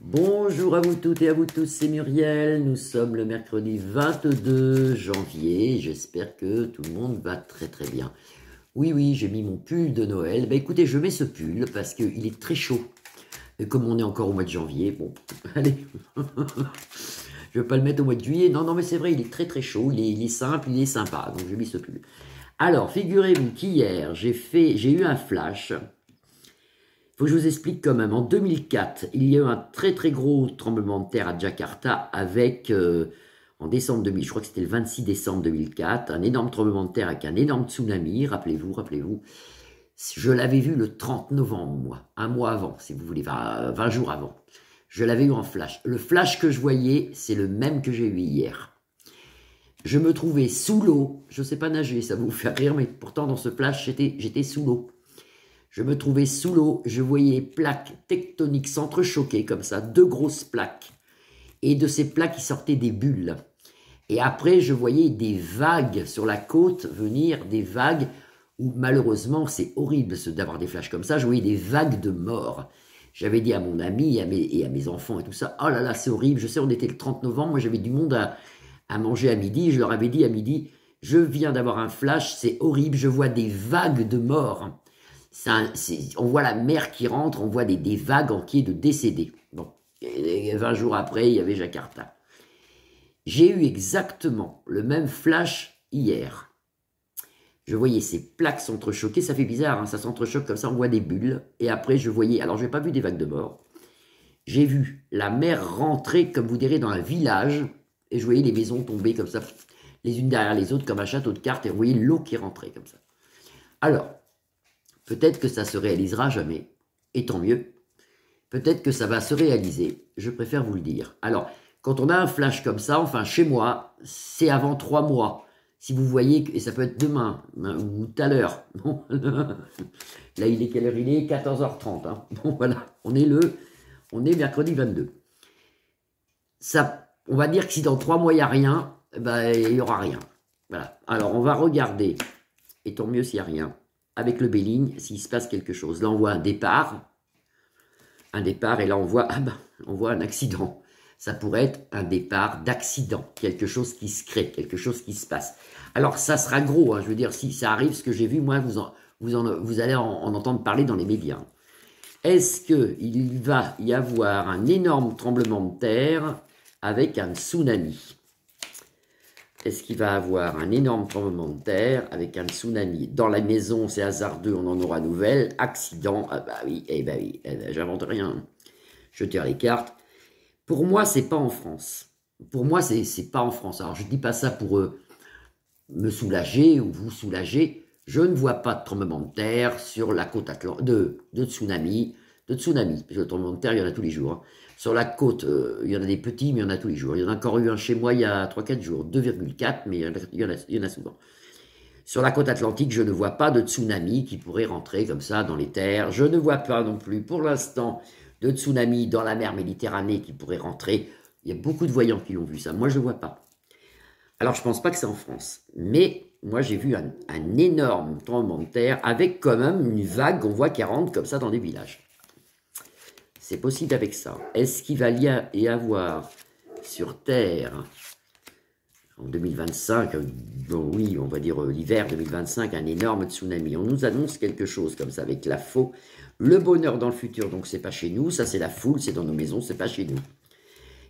Bonjour à vous toutes et à vous tous, c'est Muriel. Nous sommes le mercredi 22 janvier. J'espère que tout le monde va très très bien. Oui, j'ai mis mon pull de Noël. Bah écoutez, je mets ce pull parce qu'il est très chaud. Et comme on est encore au mois de janvier, bon, allez. Je ne vais pas le mettre au mois de juillet. Non, mais c'est vrai, il est très très chaud. Il est simple, il est sympa. Donc j'ai mis ce pull. Alors, figurez-vous qu'hier, j'ai eu un flash. Il faut que je vous explique quand même. En 2004, il y a eu un très très gros tremblement de terre à Jakarta avec, en décembre 2000, je crois que c'était le 26 décembre 2004, un énorme tremblement de terre avec un énorme tsunami, rappelez-vous. Je l'avais vu le 30 novembre, moi, un mois avant, si vous voulez, 20 jours avant. Je l'avais eu en flash. Le flash que je voyais, c'est le même que j'ai eu hier. Je me trouvais sous l'eau, je ne sais pas nager, ça va vous faire rire, mais pourtant dans ce flash, j'étais sous l'eau. Je me trouvais sous l'eau, je voyais plaques tectoniques s'entrechoquer comme ça, deux grosses plaques. Et de ces plaques, il sortait des bulles. Et après, je voyais des vagues sur la côte venir, des vagues où malheureusement, c'est horrible d'avoir des flashs comme ça, je voyais des vagues de morts. J'avais dit à mon ami et à mes enfants et tout ça, oh là là, c'est horrible, je sais, on était le 30 novembre, moi j'avais du monde à manger à midi, je leur avais dit à midi, je viens d'avoir un flash, c'est horrible, je vois des vagues de morts. On voit la mer qui rentre, on voit des vagues entières de décédés. Bon, et 20 jours après, il y avait Jakarta. J'ai eu exactement le même flash hier. Je voyais ces plaques s'entrechoquer, ça fait bizarre, hein, ça s'entrechoque comme ça, on voit des bulles. Et après, je voyais, alors je n'ai pas vu des vagues de mort, j'ai vu la mer rentrer, comme vous direz, dans un village, et je voyais les maisons tomber comme ça, les unes derrière les autres, comme un château de cartes, et vous voyez l'eau qui rentrait comme ça. Alors, peut-être que ça se réalisera jamais, et tant mieux. Peut-être que ça va se réaliser, je préfère vous le dire. Alors, quand on a un flash comme ça, enfin chez moi, c'est avant 3 mois. Si vous voyez, et ça peut être demain, ou tout à l'heure. Bon, là, il est quelle heure? Il est 14h30. Hein. Bon, voilà, on est mercredi 22. Ça, on va dire que si dans 3 mois, il n'y a rien, ben, il n'y aura rien. Voilà, alors on va regarder, et tant mieux s'il n'y a rien, avec le Béligne, s'il se passe quelque chose. Là, on voit un départ, et là, on voit un accident. Ça pourrait être un départ d'accident, quelque chose qui se crée, quelque chose qui se passe. Alors, ça sera gros, hein, je veux dire, si ça arrive, ce que j'ai vu, moi, vous allez en entendre parler dans les médias. Est-ce qu'il va y avoir un énorme tremblement de terre avec un tsunami? Est-ce qu'il va y avoir un énorme tremblement de terre avec un tsunami? Dans la maison, c'est hasardeux, on en aura nouvelle. Accident, ah bah oui, j'invente rien. Je tire les cartes. Pour moi, c'est pas en France. Pour moi, c'est pas en France. Alors, je dis pas ça pour me soulager ou vous soulager. Je ne vois pas de tremblement de terre sur la côte atlantique, de tsunami. Parce que le tremblement de terre, il y en a tous les jours. Hein. Sur la côte, il y en a des petits, mais il y en a tous les jours. Il y en a encore eu un chez moi il y a 3-4 jours, 2,4, mais il y en a souvent. Sur la côte atlantique, je ne vois pas de tsunami qui pourrait rentrer comme ça dans les terres. Je ne vois pas non plus, pour l'instant, de tsunami dans la mer Méditerranée qui pourrait rentrer. Il y a beaucoup de voyants qui l'ont vu ça. Moi, je ne le vois pas. Alors, je ne pense pas que c'est en France. Mais moi, j'ai vu un énorme tremblement de terre avec quand même une vague qu'on voit qui rentre comme ça dans des villages. C'est possible avec ça. Est-ce qu'il va y avoir sur Terre, en 2025, bon oui, on va dire l'hiver 2025, un énorme tsunami? On nous annonce quelque chose comme ça avec la faux. Le bonheur dans le futur, donc c'est pas chez nous. Ça, c'est la foule, c'est dans nos maisons, c'est pas chez nous.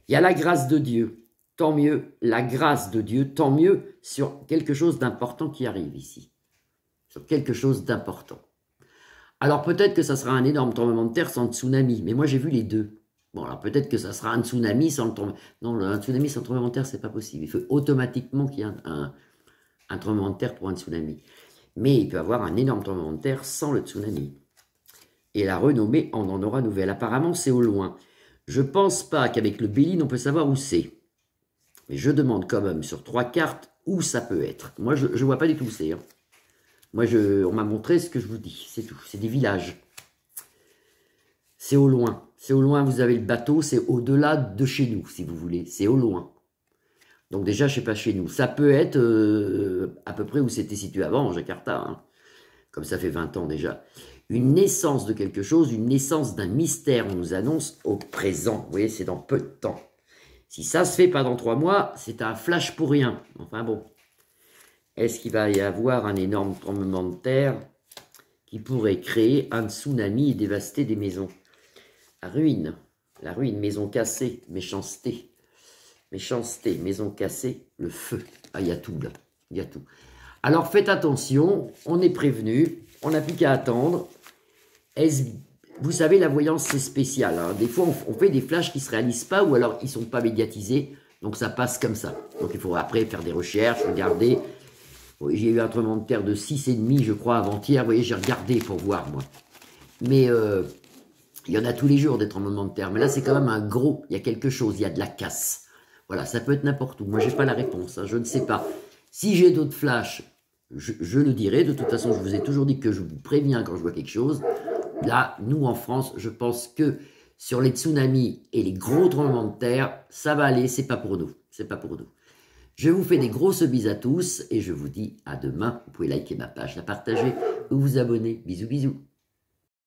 Il y a la grâce de Dieu. Tant mieux, la grâce de Dieu, tant mieux sur quelque chose d'important qui arrive ici. Sur quelque chose d'important. Alors peut-être que ça sera un énorme tremblement de terre sans tsunami, mais moi j'ai vu les deux. Bon, alors peut-être que ça sera un tsunami sans le tremblement... Non, un tsunami sans tremblement de terre, c'est pas possible. Il faut automatiquement qu'il y ait un tremblement de terre pour un tsunami. Mais il peut y avoir un énorme tremblement de terre sans le tsunami. Et la renommée, on en aura nouvelle. Apparemment, c'est au loin. Je pense pas qu'avec le Béline, on peut savoir où c'est. Mais je demande quand même sur 3 cartes où ça peut être. Moi, je ne vois pas du tout où c'est. Hein. Moi, on m'a montré ce que je vous dis, c'est tout. C'est des villages. C'est au loin. C'est au loin, vous avez le bateau, c'est au-delà de chez nous, si vous voulez. C'est au loin. Donc déjà, je ne sais pas chez nous. Ça peut être à peu près où c'était situé avant, en Jakarta. Hein. Comme ça fait 20 ans déjà. une naissance de quelque chose, une naissance d'un mystère, on nous annonce au présent. Vous voyez, c'est dans peu de temps. Si ça se fait pas dans 3 mois, c'est un flash pour rien. Enfin bon. Est-ce qu'il va y avoir un énorme tremblement de terre qui pourrait créer un tsunami et dévaster des maisons? La ruine, maison cassée, méchanceté. Méchanceté, maison cassée, le feu. Ah, il y a tout là, il y a tout. Alors faites attention, on est prévenu, on n'a plus qu'à attendre. Vous savez, la voyance, c'est spécial. Hein. Des fois, on fait des flashs qui ne se réalisent pas ou alors ils ne sont pas médiatisés. Donc, ça passe comme ça. Donc, il faut après faire des recherches, regarder. Oui, j'ai eu un tremblement de terre de 6,5, je crois, avant-hier. Vous voyez, j'ai regardé pour voir, moi. Mais il y en a tous les jours des tremblements de terre. Mais là, c'est quand même un gros. Il y a quelque chose, il y a de la casse. Voilà, ça peut être n'importe où. Moi, je n'ai pas la réponse. Hein, je ne sais pas. Si j'ai d'autres flashs, je le dirai. De toute façon, je vous ai toujours dit que je vous préviens quand je vois quelque chose. Là, nous, en France, je pense que sur les tsunamis et les gros tremblements de terre, ça va aller, c'est pas pour nous. C'est pas pour nous. Je vous fais des grosses bises à tous et je vous dis à demain. Vous pouvez liker ma page, la partager ou vous abonner. Bisous, bisous.